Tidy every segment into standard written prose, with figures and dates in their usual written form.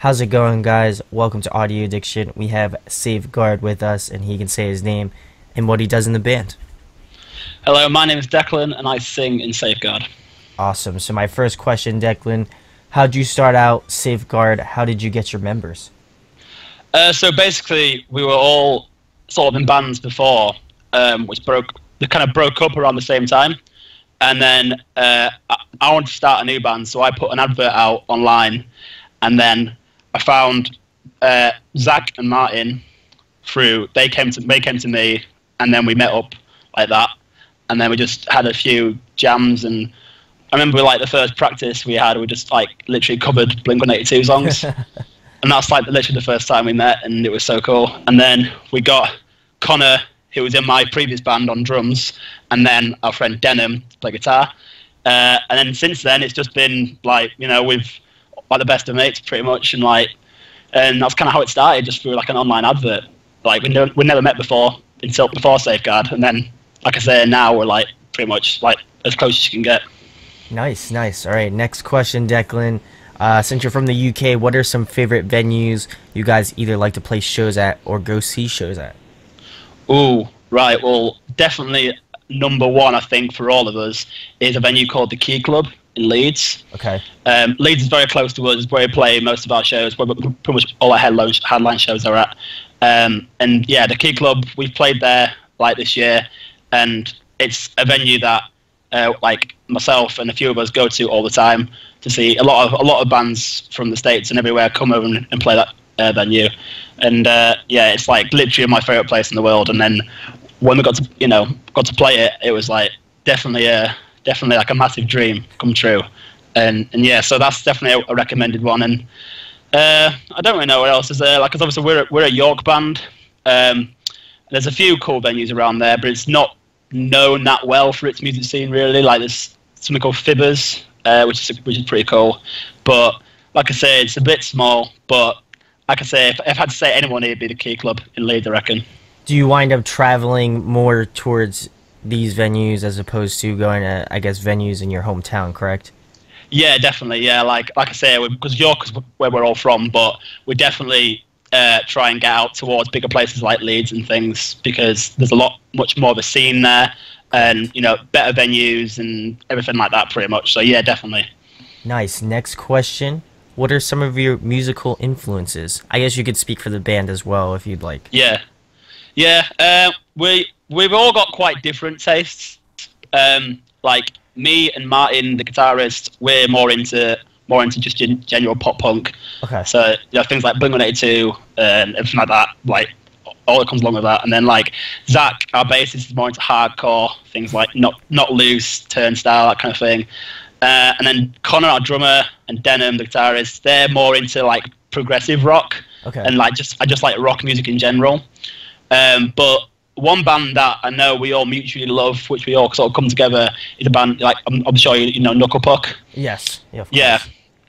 How's it going, guys? Welcome to Audio Addiction. We have Safeguard with us, and he can say his name and what he does in the band. Hello, my name is Declan, and I sing in Safeguard. Awesome. So my first question, Declan, how'd you start out Safeguard? How did you get your members? So basically, we were all sort of in bands before, they kind of broke up around the same time. And then I wanted to start a new band, so I put an advert out online, and then I found Zach and Martin they came to me, and then we met up like that, and then we just had a few jams. And I remember like the first practice we just like literally covered Blink-182 songs, and that's like literally the first time we met, and it was so cool. And then we got Connor, who was in my previous band, on drums, and then our friend Denham to play guitar. And then since then, it's just been like, we've like the best of mates pretty much, and that's kind of how it started, just through like an online advert. Like we never met before before Safeguard, and then like I say, now we're like pretty much like as close as you can get. Nice. All right, next question, Declan. Since you're from the UK, what are some favorite venues you guys either like to play shows at or go see shows at? Ooh, right. Well, definitely number one, I think, for all of us is a venue called the Key Club in Leeds. Okay. Leeds is very close to us, where we play most of our shows, where pretty much all our headline shows are at. And yeah, the Key Club, we've played there like this year, and it's a venue that like myself and a few of us go to all the time to see a lot of bands from the States and everywhere come over and play that venue. And yeah, it's like literally my favorite place in the world. And then when we got to play it, it was like definitely like a massive dream come true. And yeah, so that's definitely a recommended one. And I don't really know what else is there. Like, 'cause obviously we're a York band. There's a few cool venues around there, but it's not known that well for its music scene, really. Like, there's something called Fibbers, which is pretty cool. But like I say, it's a bit small. But like I say, if I had to say anyone, it'd be the Key Club in Leeds, I reckon. Do you wind up traveling more towards these venues as opposed to going to, I guess, venues in your hometown, correct? Yeah, definitely. Yeah, like I say, because York is where we're all from, but we definitely try and get out towards bigger places like Leeds and things, because there's much more of a scene there, and better venues and everything like that, pretty much. So yeah, definitely. Nice. Next question. What are some of your musical influences? I guess you could speak for the band as well if you'd like. Yeah. We've all got quite different tastes. Like me and Martin, the guitarist, we're more into just general pop punk. Okay. So things like Blink-182 and everything like that, like all that comes along with that. And then like Zach, our bassist, is more into hardcore things like Not Loose, Turnstile, that kind of thing. And then Connor, our drummer, and Denham, the guitarist, they're more into like progressive rock. Okay. And like I just like rock music in general. But one band that I know we all mutually love, which we all sort of come together, is a band like I'm sure you know Knucklepuck. Yes. Yeah. Yeah.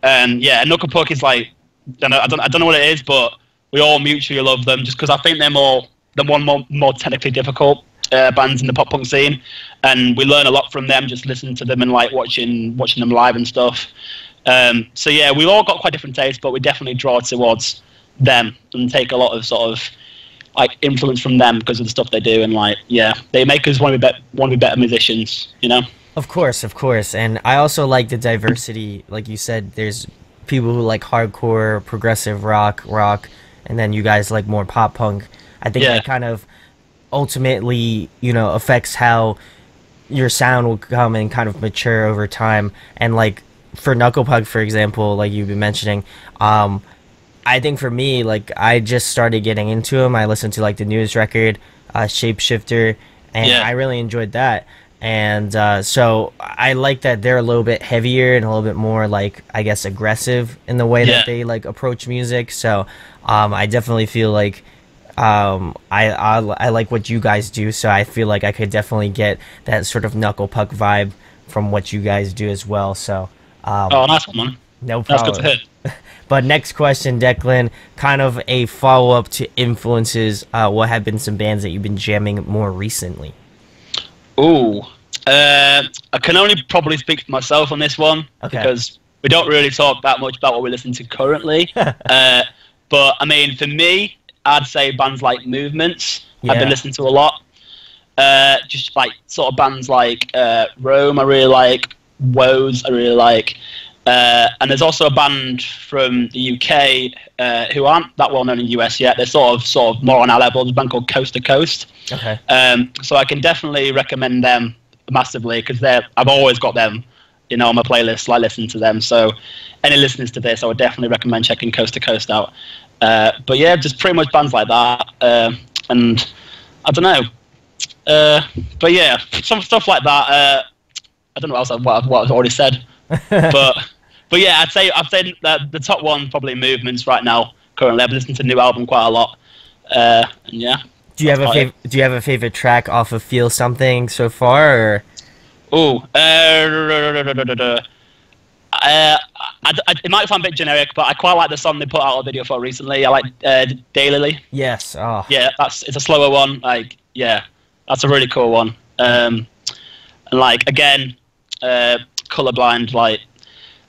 And yeah, Knucklepuck is like I don't know what it is, but we all mutually love them just because I think they're more technically difficult bands in the pop punk scene, and we learn a lot from them just listening to them and like watching them live and stuff. So yeah, we've all got quite different tastes, but we definitely draw towards them and take a lot of sort of like influence from them because of the stuff they do, and like yeah, they make us want to be better musicians, Of course, and I also like the diversity. Like you said, there's people who like hardcore, progressive rock, and then you guys like more pop punk. I think that kind of ultimately, affects how your sound will come and kind of mature over time. And like for Knucklepuck, for example, like you've been mentioning, I think for me, like I just started getting into them. I listened to like the newest record, Shapeshifter, and I really enjoyed that. And so I like that they're a little bit heavier and a little bit more like, I guess, aggressive in the way that they like approach music. So I definitely feel like I like what you guys do. So I feel like I could definitely get that sort of Knucklepuck vibe from what you guys do as well. So oh, nice one, man. No problem. That's good to hear. But next question, Declan, kind of a follow-up to influences. What have been some bands that you've been jamming more recently? Ooh, I can only probably speak for myself on this one, Okay. because we don't really talk that much about what we listen to currently. But I mean, for me, I'd say bands like Movements. I've been listening to a lot. Just like sort of bands like Rome, I really like. Woes, I really like. And there's also a band from the UK who aren't that well known in the US yet. They're sort of more on our level. There's a band called Coast to Coast. Okay. So I can definitely recommend them massively because I've always got them, you know, on my playlist. I listen to them. So any listeners to this, I would definitely recommend checking Coast to Coast out. But yeah, just pretty much bands like that. And I don't know. But yeah, some stuff like that. I don't know what I've already said. but yeah, I'd say that the top one probably Movements right now. Currently, I've listened to the new album quite a lot. And yeah. Do you have a favorite track off of Feel Something so far? Or? Oh, it might sound a bit generic, but I quite like the song they put out a video for recently. I like Daily. Yes. Oh. Yeah, it's a slower one. Like, yeah, that's a really cool one. And like again, Colorblind. Like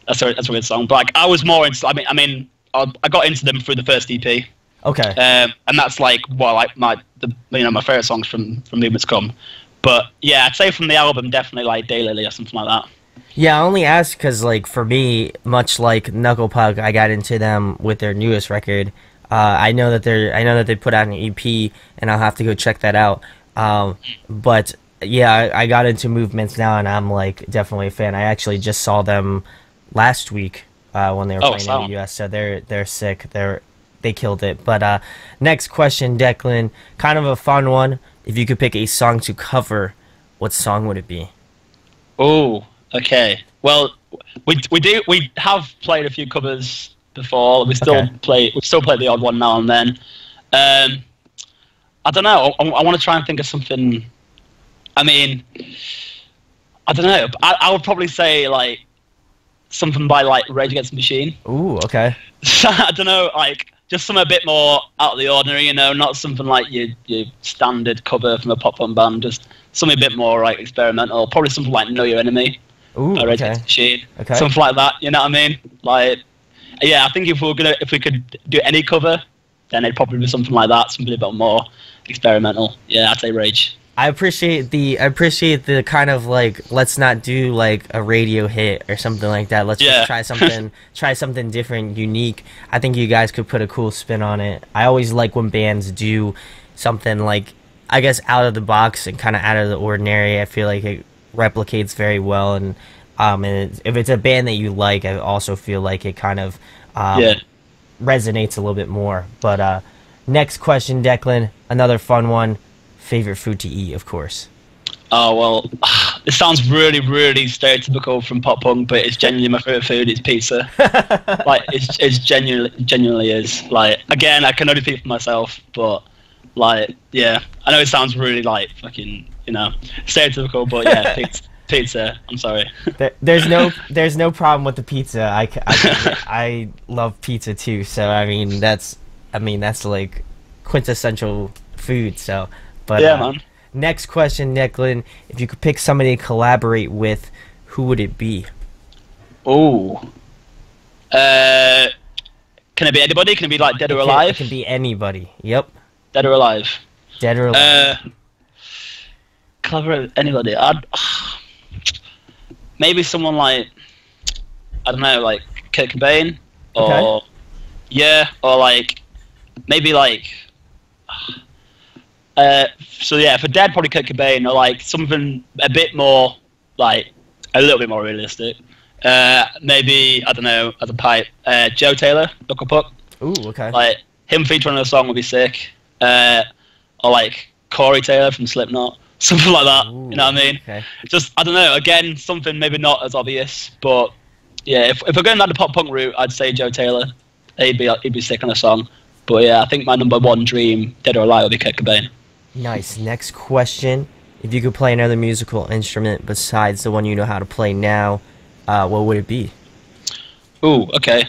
that's a weird song. But like I was more into. I mean, I got into them through the first EP. Okay. And that's like my favorite songs from Movements come. But yeah, I'd say from the album definitely like Daily or something like that. Yeah, I only asked because, like, for me, much like Knucklepuck, I got into them with their newest record. I know that they put out an EP, and I'll have to go check that out. But yeah, I got into Movements now, and I'm like definitely a fan. I actually just saw them last week when they were playing in the US. So they're sick. They killed it. But next question, Declan, kind of a fun one. If you could pick a song to cover, what song would it be? Oh. Okay. Well, we have played a few covers before. We still play the odd one now and then. I don't know. I want to try and think of something. I mean, I don't know. I would probably say like something by like Rage Against the Machine. Ooh, okay. I don't know, like just something a bit more out of the ordinary, you know, not something like your standard cover from a pop punk band. Just something a bit more like experimental. Probably something like Know Your Enemy. Ooh, Rage Against the Machine. Okay. Something like that. You know what I mean? Like, yeah, I think if we could do any cover, then it'd probably be something like that. Something a bit more experimental. Yeah, I'd say Rage. I appreciate the kind of like, let's not do like a radio hit or something like that. Let's just try something different, unique. I think you guys could put a cool spin on it. I always like when bands do something like, I guess, out of the box and kind of out of the ordinary. I feel like it replicates very well, and if it's a band that you like, I also feel like it kind of resonates a little bit more. But next question, Declan, another fun one. Favorite food to eat, of course. Oh well, this sounds really, really stereotypical from pop punk, but it's genuinely my favorite food. It's pizza. Like it's genuinely is. Like again, I can only speak for myself, but like yeah, I know it sounds really like fucking, you know, stereotypical, but yeah, pizza. I'm sorry. There's no problem with the pizza. I love pizza too. So I mean that's like quintessential food. So, but yeah, man. Next question, Declan. If you could pick somebody to collaborate with, who would it be? Oh. Can it be anybody? Can it be like dead or alive? It can be anybody. Yep. Dead or alive. Dead or alive. Collaborate with anybody. Maybe someone like, I don't know, like Kurt Cobain, or or like maybe like. So yeah, for dead, probably Kurt Cobain, or like something a bit more, like a little bit more realistic. Maybe, I don't know, as a pipe, Joe Taylor, Knucklepuck. Ooh, okay. Like him featuring on a song would be sick. Or like Corey Taylor from Slipknot, something like that. Ooh, you know what I mean? Okay. Just, I don't know. Again, something maybe not as obvious, but yeah, if we're going down the pop punk route, I'd say Joe Taylor. He'd be sick on a song. But yeah, I think my number one dream, dead or alive, would be Kurt Cobain. Nice. Next question. If you could play another musical instrument besides the one you know how to play now, what would it be? Ooh, okay.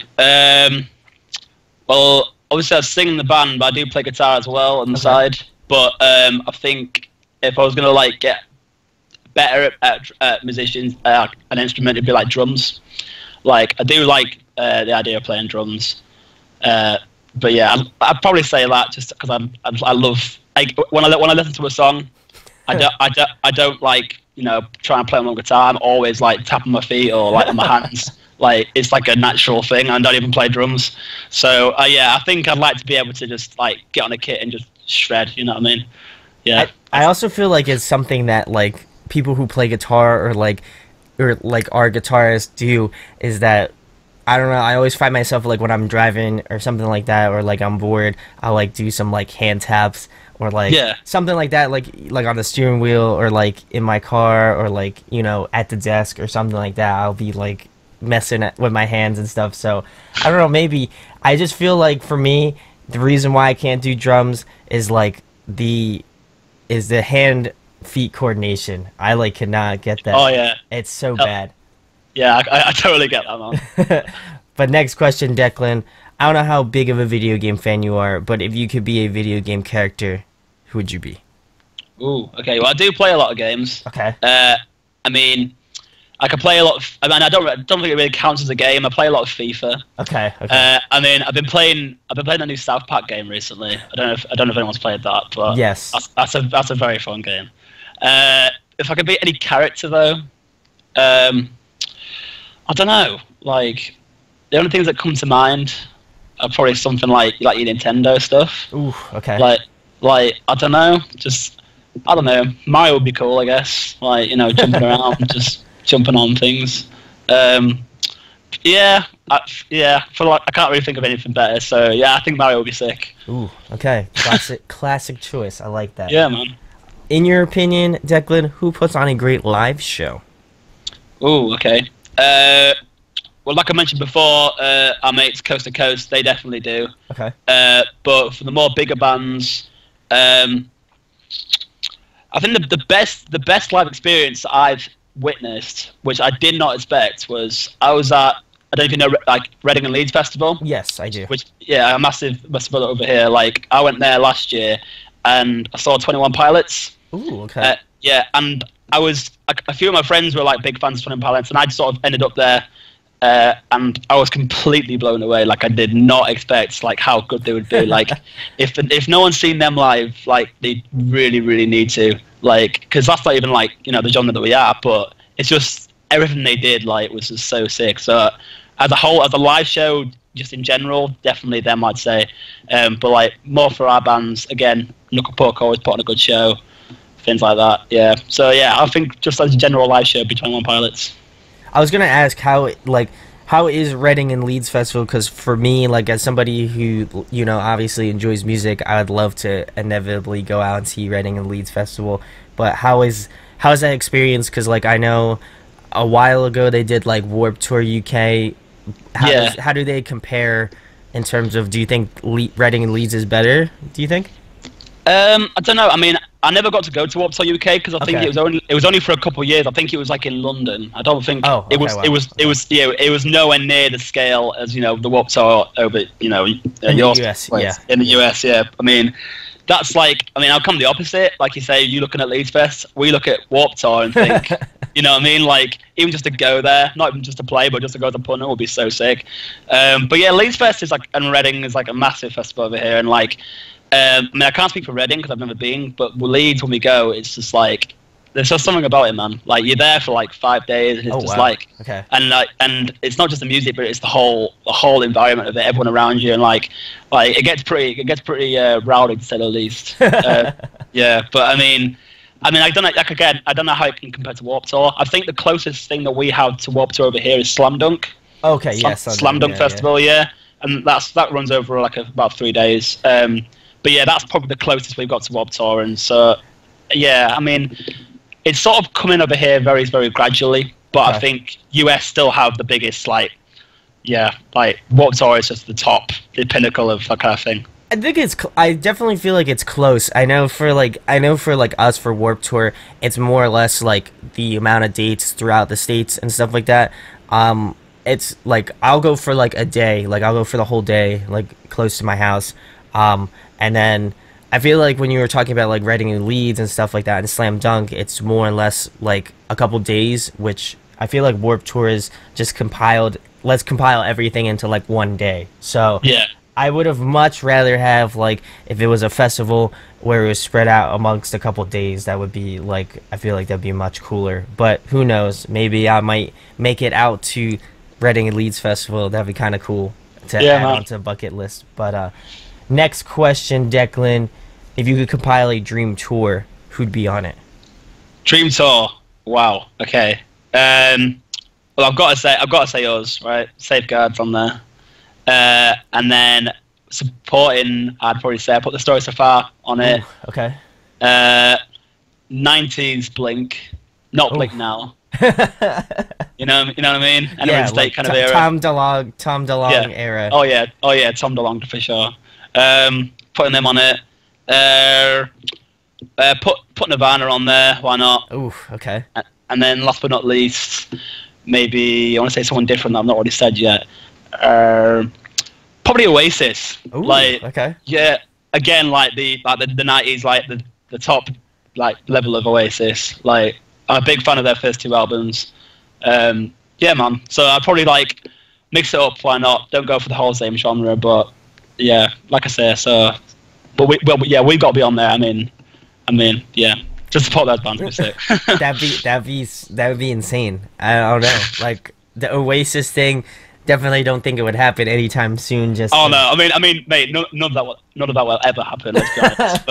Well, obviously I sing in the band, but I do play guitar as well on the side. But I think if I was going to like get better at musicians, an instrument, it'd be like drums. Like I do like the idea of playing drums. But yeah, I'd probably say that just because I love when I listen to a song, I don't like try and play on guitar. I'm always like tapping my feet or like on my hands. Like it's like a natural thing. I don't even play drums. So yeah, I think I'd like to be able to just like get on a kit and just shred. You know what I mean? Yeah. I also feel like it's something that like people who play guitar or like our guitarists do, is that I don't know, I always find myself like when I'm driving or something like that, or like I'm bored, I'll like do some like hand taps or like something like that, like on the steering wheel or like in my car or like at the desk or something like that. I'll be like messing with my hands and stuff. So I don't know, maybe I just feel like for me the reason why I can't do drums is like the hand feet coordination. I like cannot get that. Oh yeah, it's so bad. Yeah, I totally get that, man. But next question, Declan. I don't know how big of a video game fan you are, but if you could be a video game character, who would you be? Ooh, okay. Well, I do play a lot of games. Okay. I mean, I can play a lot of. I mean, I don't think it really counts as a game. I play a lot of FIFA. Okay. I mean, I've been playing a new South Park game recently. I don't know if anyone's played that, but yes, that's a very fun game. If I could be any character though, I don't know. Like, the only things that come to mind are probably something like your Nintendo stuff. Ooh, okay. Like I don't know. Just I don't know. Mario would be cool, I guess. Like jumping around, just jumping on things. Yeah. For like, I can't really think of anything better. So yeah, I think Mario would be sick. Ooh, okay. Classic choice. I like that. Yeah, man. In your opinion, Declan, who puts on a great live show? Ooh, okay. Well, like I mentioned before, our mates Coast to Coast, they definitely do. Okay. But for the more bigger bands, I think the best live experience I've witnessed, which I did not expect, was I was at, I don't know if you know, like Reading and Leeds Festival. Yes, I do. Which a massive festival over here. Like I went there last year, and I saw 21 Pilots. Ooh, okay. Yeah, and I was a few of my friends were like big fans of 21 Pilots, and I sort of ended up there, and I was completely blown away. Like I did not expect like how good they would be. Like if no one's seen them live, like they really need to, like, because that's not even like the genre that we are, but it's just everything they did like was just so sick. So as a live show, just in general, definitely them, I'd say. But like more for our bands, again, Knucklepuck always put on a good show. Things like that, yeah. So yeah, I think just as a general live show between One Pilots. I was gonna ask how is Reading and Leeds Festival? Because for me, like as somebody who obviously enjoys music, I would love to inevitably go out and see Reading and Leeds Festival. But how is that experience? Because like I know a while ago they did like Warped Tour UK. How do they compare in terms of? Do you think Reading and Leeds is better? Do you think? I don't know. I mean, I never got to go to Warped Tour UK because I think it was only for a couple of years. I think it was like in London. I don't think it was nowhere near the scale as the Warped Tour over in the US. Yeah, in the US. Yeah, I mean, that's like, I mean, I'll come the opposite. Like you say, you looking at Leeds Fest, we look at Warped Tour and think, you know what I mean? Like, even just to go there, not even just to play, but just to go to Punta would be so sick. But yeah, Leeds Fest is like, and Reading is like a massive festival over here. And like, I mean, I can't speak for Reading because I've never been, but with Leeds, when we go, it's just like, there's just something about it, man. Like, you're there for like 5 days, and it's just like, and it's not just the music, but it's the whole environment of it, everyone around you, and like it gets pretty rowdy to say the least. Yeah, but I mean, I don't know. Like again, I don't know how it can compare to Warped Tour. I think the closest thing that we have to Warped Tour over here is Slam Dunk. Okay, yes, Slam Dunk Festival, yeah, and that runs over like about 3 days. But yeah, that's probably the closest we've got to Warped Tour, and so yeah, I mean, it's sort of coming over here very, very gradually, but I think US still have the biggest, like Warped Tour is just the pinnacle of that kind of thing. I think I definitely feel like it's close. I know for us for Warped Tour, it's more or less like the amount of dates throughout the states and stuff like that. It's like I'll go for like a day, like I'll go for the whole day, like close to my house, and then I feel like when you were talking about like Reading and Leeds and stuff like that and Slam Dunk, it's more or less like a couple days, which I feel like Warped Tour is just compiled let's compile everything into like one day. So Yeah. I would have much rather have, like, if it was a festival where it was spread out amongst a couple days, that would be like, I feel like that'd be much cooler. But who knows? Maybe I might make it out to Reading and Leeds Festival. That'd be kind of cool to add onto a bucket list. But next question, Declan. If you could compile a dream tour, who'd be on it? Dream tour. Wow. Okay. Well, I've got to say yours, right? Safeguard's on there. And then supporting, I'd probably say I put the Story So Far on it. Ooh, okay. 90s Blink, not Blink now. you know what I mean? And Yeah, State like kind of era. Tom DeLonge era. Oh yeah, Tom DeLonge for sure. Putting them on it. Put Nirvana on there. Why not? Ooh, okay. And then last but not least, maybe I want to say someone different that I've not already said yet. Probably Oasis. Ooh, okay. Yeah, again, like the 90s, like the top like level of Oasis. Like, I'm a big fan of their first two albums. Yeah, man. So I'd probably like mix it up. Why not? Don't go for the whole same genre, but yeah, like I say. So, but we've got to be on there. I mean, yeah. Just support that band. That would be insane. I don't know. Like the Oasis thing. Definitely don't think it would happen anytime soon. Just no, I mean, mate, none of that will ever happen. Let's be honest.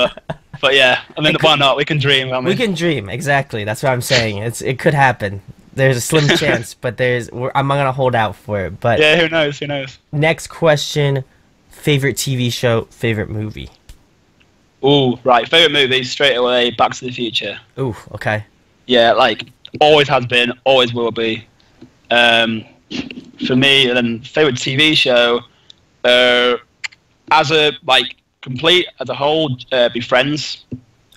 But yeah, I mean, why not? We can dream. I mean. We can dream. Exactly. That's what I'm saying. It could happen. There's a slim chance, but I'm not gonna hold out for it. But yeah, who knows? Who knows? Next question: favorite TV show, favorite movie. Ooh, right. Favorite movie straight away. Back to the Future. Ooh, okay. Yeah, like always has been, always will be. For me, and then favorite TV show, as a whole, be Friends.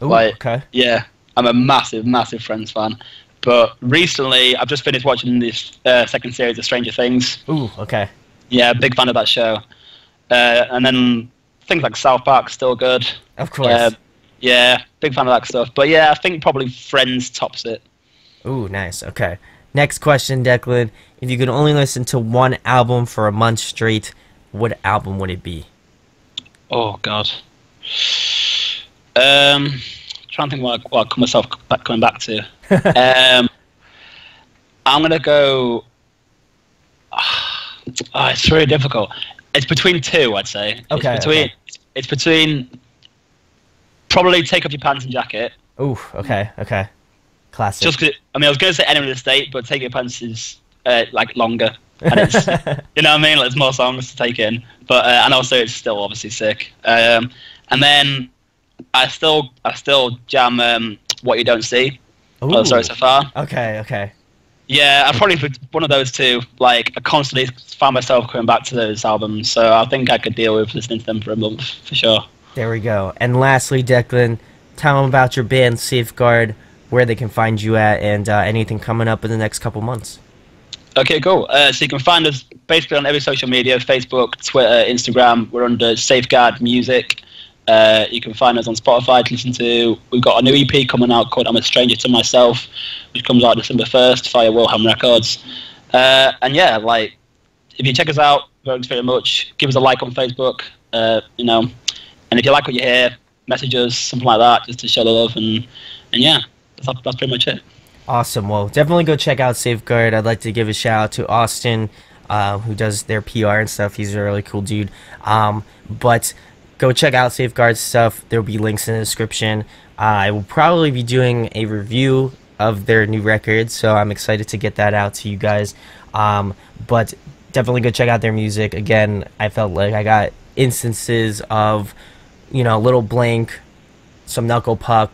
Ooh, like, okay. Yeah, I'm a massive Friends fan. But recently, I've just finished watching this second series of Stranger Things. Ooh, okay. Yeah, big fan of that show. And then things like South Park, still good. Of course. Yeah, big fan of that stuff. But yeah, I think probably Friends tops it. Ooh, nice. Okay. Next question, Declan. If you could only listen to one album for a month straight, what album would it be? Oh God. Trying to think what I call myself coming back to. I'm gonna go. It's really difficult. It's between two, I'd say. Okay. It's between probably Take Off Your Pants and Jacket. Ooh, okay. Classic. Just 'cause I mean, I was gonna say Enemy of the State, but Take Your Pants is like longer, and it's you know what I mean. Like, there's more songs to take in, but and also it's still obviously sick. And then I still jam What You Don't See. Ooh. Oh, Sorry So Far. Okay. Yeah, I probably put one of those two. Like, I constantly found myself coming back to those albums, so I think I could deal with listening to them for a month for sure. There we go. And lastly, Declan, tell them about your band Safeguard, where they can find you at, and anything coming up in the next couple months. Okay, cool. So you can find us basically on every social media: Facebook, Twitter, Instagram. We're under Safeguard Music. You can find us on Spotify to listen to. We've got a new EP coming out called I'm a Stranger to Myself, which comes out December 1st via Wilhelm Records. And yeah, like, if you check us out, thanks very much. Give us a like on Facebook, and if you like what you hear, message us, something like that, just to show the love. And yeah, that's pretty much it. Awesome. Well, definitely go check out Safeguard. I'd like to give a shout out to Austin, who does their PR and stuff. He's a really cool dude. But go check out Safeguard's stuff. There'll be links in the description. I will probably be doing a review of their new record, so I'm excited to get that out to you guys. But definitely go check out their music. Again, I felt like I got instances of, Little Blank, some Knucklepuck,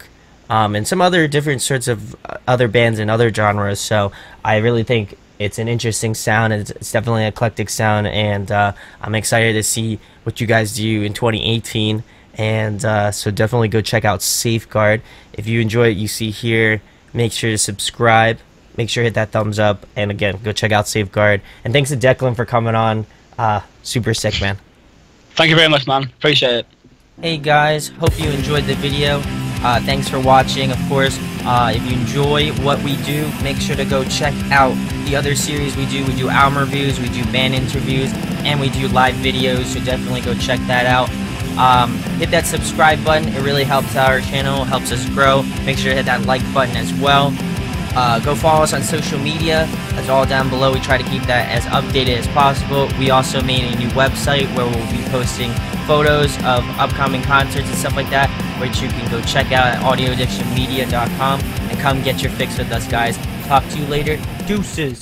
and some other different sorts of other bands and other genres. So I really think it's an interesting sound. It's definitely an eclectic sound, and I'm excited to see what you guys do in 2018. And so definitely go check out Safeguard. If you enjoy what you see here, make sure to subscribe. Make sure to hit that thumbs up. And again, go check out Safeguard. And thanks to Declan for coming on. Super sick, man. Thank you very much, man. Appreciate it. Hey guys, hope you enjoyed the video. Thanks for watching. Of course, if you enjoy what we do, make sure to go check out the other series we do. We do album reviews, we do band interviews, and we do live videos, so definitely go check that out. Hit that subscribe button. It really helps our channel, helps us grow. Make sure to hit that like button as well. Go follow us on social media. That's all down below. We try to keep that as updated as possible. We also made a new website where we'll be posting photos of upcoming concerts and stuff like that, which you can go check out at audioaddictionmedia.com, and come get your fix with us, guys. Talk to you later. Deuces.